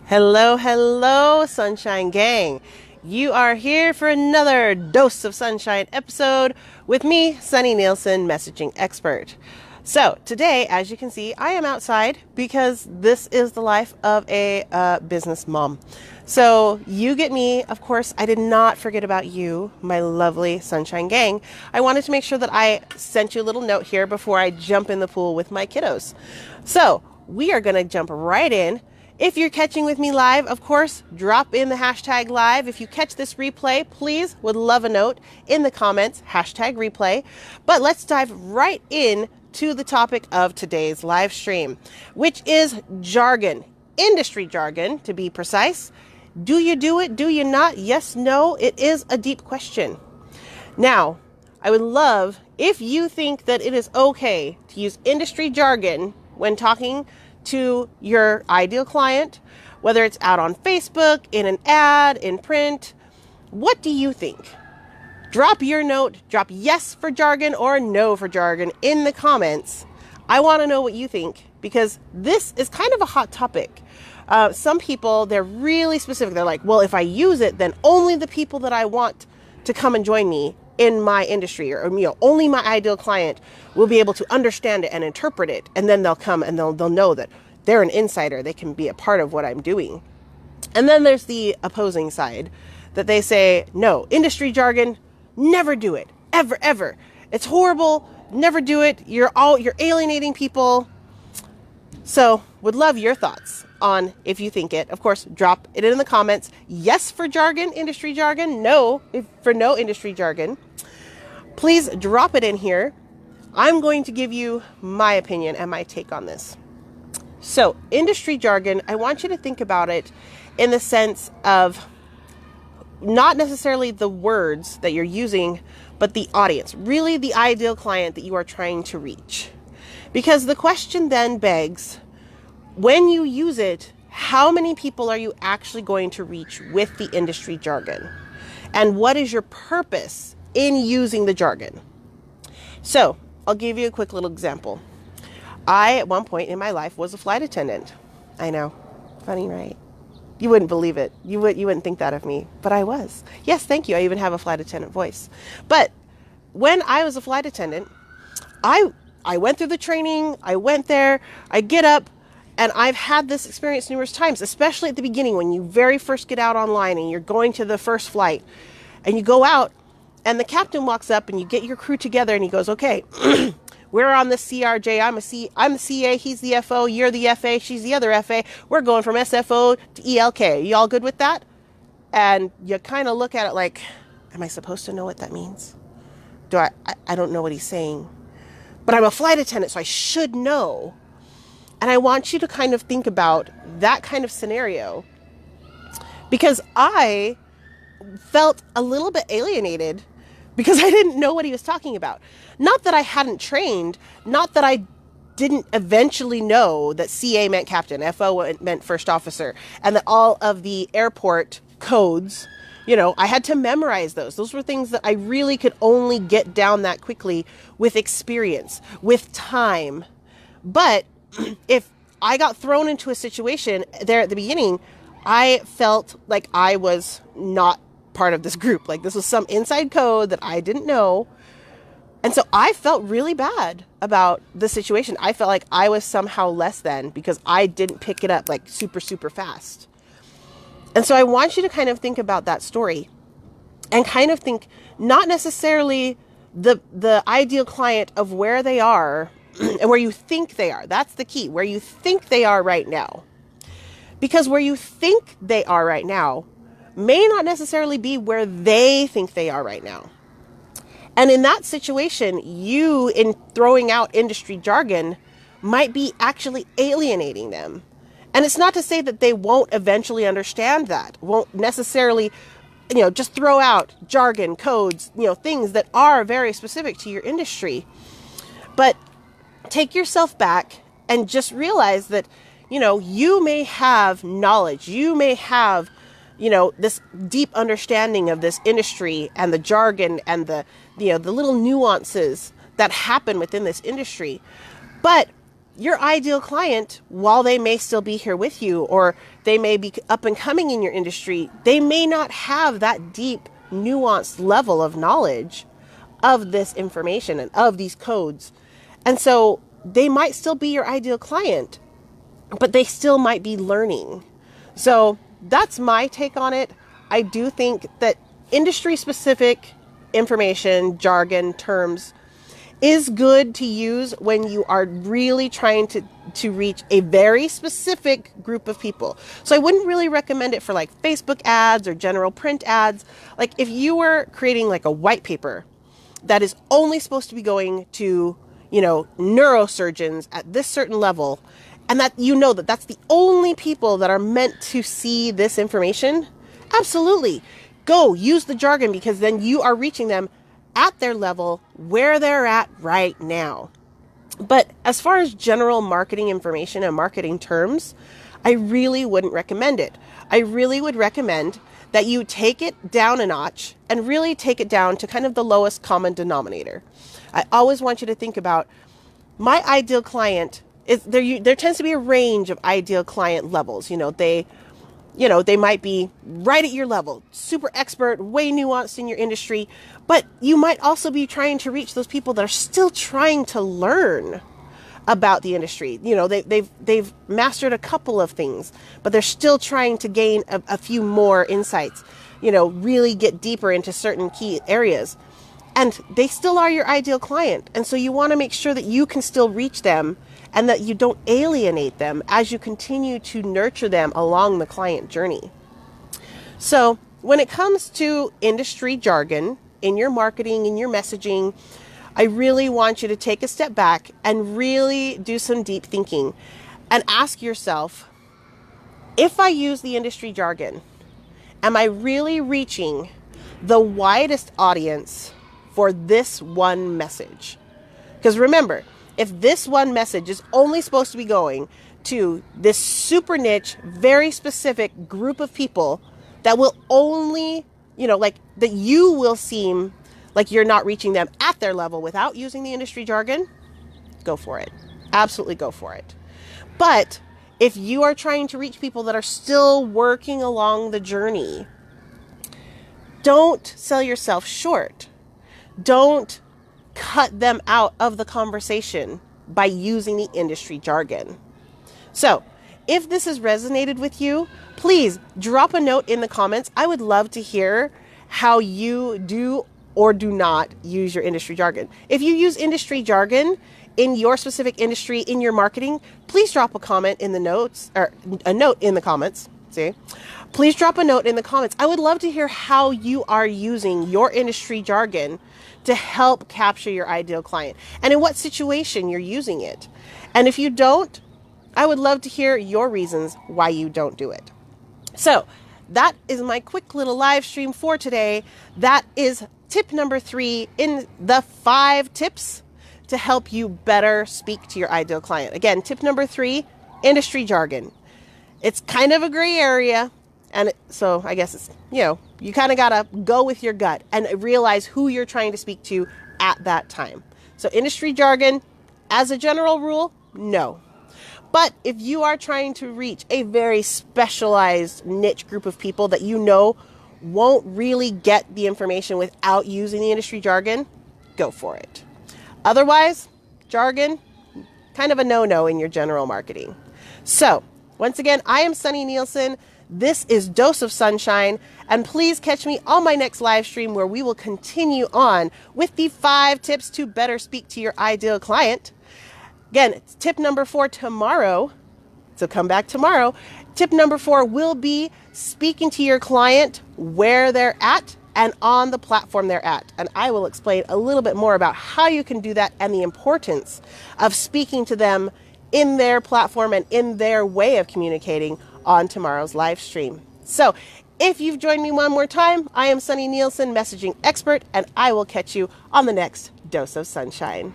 Hello, hello, Sunshine Gang. You are here for another Dose of Sunshine episode with me, Sunny Nielsen, messaging expert. So today, as you can see, I am outside because this is the life of a business mom. So you get me. Of course, I did not forget about you, my lovely Sunshine Gang. I wanted to make sure that I sent you a little note here before I jump in the pool with my kiddos. So we are going to jump right in. If you're catching with me live, of course, drop in the hashtag live. If you catch this replay, please would love a note in the comments, hashtag replay. But let's dive right in to the topic of today's live stream, which is jargon, industry jargon to be precise. Do you do it? Do you not? Yes, no. It is a deep question. Now, I would love if you think that it is okay to use industry jargon when talking to your ideal client, whether it's out on Facebook, in an ad, in print. What do you think? Drop your note, drop yes for jargon or no for jargon in the comments. I want to know what you think because this is kind of a hot topic. Some people, they're really specific. They're like, well, if I use it, then only the people that I want to come and join me in my industry or only my ideal client will be able to understand it and interpret it. And then they'll come and they'll know that they're an insider. They can be a part of what I'm doing. And then there's the opposing side that they say, no, industry jargon, never do it. Ever, ever. It's horrible. Never do it. You're alienating people. So would love your thoughts on if you think it. Of course, drop it in the comments. Yes for jargon, industry jargon. No for no industry jargon. Please drop it in here. I'm going to give you my opinion and my take on this. So industry jargon, I want you to think about it in the sense of not necessarily the words that you're using, but the audience, really the ideal client that you are trying to reach. Because the question then begs, when you use it, how many people are you actually going to reach with the industry jargon? And what is your purpose in using the jargon? So I'll give you a quick little example. I, at one point in my life, was a flight attendant. I know. Funny, right? You wouldn't believe it. You wouldn't think that of me, but I was. Yes, thank you. I even have a flight attendant voice. But when I was a flight attendant, I went through the training. I went there. I get up. And I've had this experience numerous times, especially at the beginning when you very first get out online and you're going to the first flight and you go out and the captain walks up and you get your crew together and he goes, okay, we're on the CRJ. I'm the CA. He's the FO. You're the FA. She's the other FA. We're going from SFO to ELK. You all good with that? And you kind of look at it like, am I supposed to know what that means? I don't know what he's saying, but I'm a flight attendant, so I should know. And I want you to kind of think about that kind of scenario because I felt a little bit alienated because I didn't know what he was talking about. Not that I hadn't trained, not that I didn't eventually know that CA meant captain, FO meant first officer, and that all of the airport codes, I had to memorize those. Those were things that I really could only get down that quickly with experience, with time. But if I got thrown into a situation there at the beginning, I felt like I was not part of this group. Like this was some inside code that I didn't know. And so I felt really bad about the situation. I felt like I was somehow less than because I didn't pick it up like super, super fast. And so I want you to kind of think about that story and kind of think not necessarily the ideal client of where they are and where you think they are. That's the key, where you think they are right now. Because where you think they are right now may not necessarily be where they think they are right now. And in that situation, you, in throwing out industry jargon, might be actually alienating them. And it's not to say that they won't eventually understand that, won't necessarily, just throw out jargon, codes, things that are very specific to your industry. But take yourself back and just realize that, you may have knowledge, you may have, this deep understanding of this industry and the jargon and the little nuances that happen within this industry. But your ideal client, while they may still be here with you, or they may be up and coming in your industry, they may not have that deep, nuanced level of knowledge of this information and of these codes. And so they might still be your ideal client, but they still might be learning. So that's my take on it. I do think that industry specific information, jargon, terms is good to use when you are really trying to reach a very specific group of people. So I wouldn't really recommend it for like Facebook ads or general print ads. Like if you were creating like a white paper that is only supposed to be going to, neurosurgeons at this certain level, and that that that's the only people that are meant to see this information, absolutely. Go use the jargon, because then you are reaching them at their level where they're at right now. But as far as general marketing information and marketing terms, I really wouldn't recommend it. I really would recommend that you take it down a notch and really take it down to kind of the lowest common denominator. I always want you to think about my ideal client. There tends to be a range of ideal client levels. They might be right at your level, super expert, way nuanced in your industry, but you might also be trying to reach those people that are still trying to learn about the industry. They've mastered a couple of things, but they're still trying to gain a few more insights, really get deeper into certain key areas. And they still are your ideal client. And so you want to make sure that you can still reach them and that you don't alienate them as you continue to nurture them along the client journey. So when it comes to industry jargon in your marketing, in your messaging, I really want you to take a step back and really do some deep thinking and ask yourself, if I use the industry jargon, am I really reaching the widest audience for this one message? Because remember, if this one message is only supposed to be going to this super niche, very specific group of people that will only, that you will seem like you're not reaching them at their level without using the industry jargon, go for it. Absolutely go for it. But if you are trying to reach people that are still working along the journey, don't sell yourself short. Don't cut them out of the conversation by using the industry jargon. So if this has resonated with you, please drop a note in the comments. I would love to hear how you do or do not use your industry jargon. If you use industry jargon in your specific industry, in your marketing, please drop a comment in the notes, or a note in the comments. Please drop a note in the comments. I would love to hear how you are using your industry jargon to help capture your ideal client and in what situation you're using it. And if you don't, I would love to hear your reasons why you don't do it. So that is my quick little live stream for today. That is tip number 3 in the 5 tips to help you better speak to your ideal client. Again, tip number 3, industry jargon. It's kind of a gray area. And so I guess it's, you kind of got to go with your gut and realize who you're trying to speak to at that time. So industry jargon, as a general rule, no. But if you are trying to reach a very specialized niche group of people that won't really get the information without using the industry jargon, go for it. Otherwise, jargon, kind of a no-no in your general marketing. So once again, I am Sunny Nielsen. This is Dose of Sunshine, and please catch me on my next live stream where we will continue on with the 5 tips to better speak to your ideal client. Again, it's tip number 4 tomorrow, so come back tomorrow. Tip number 4 will be speaking to your client where they're at and on the platform they're at. And I will explain a little bit more about how you can do that and the importance of speaking to them in their platform and in their way of communicating on tomorrow's live stream. So if you've joined me one more time, I am Sunny Nielsen, messaging expert, and I will catch you on the next Dose of Sunshine.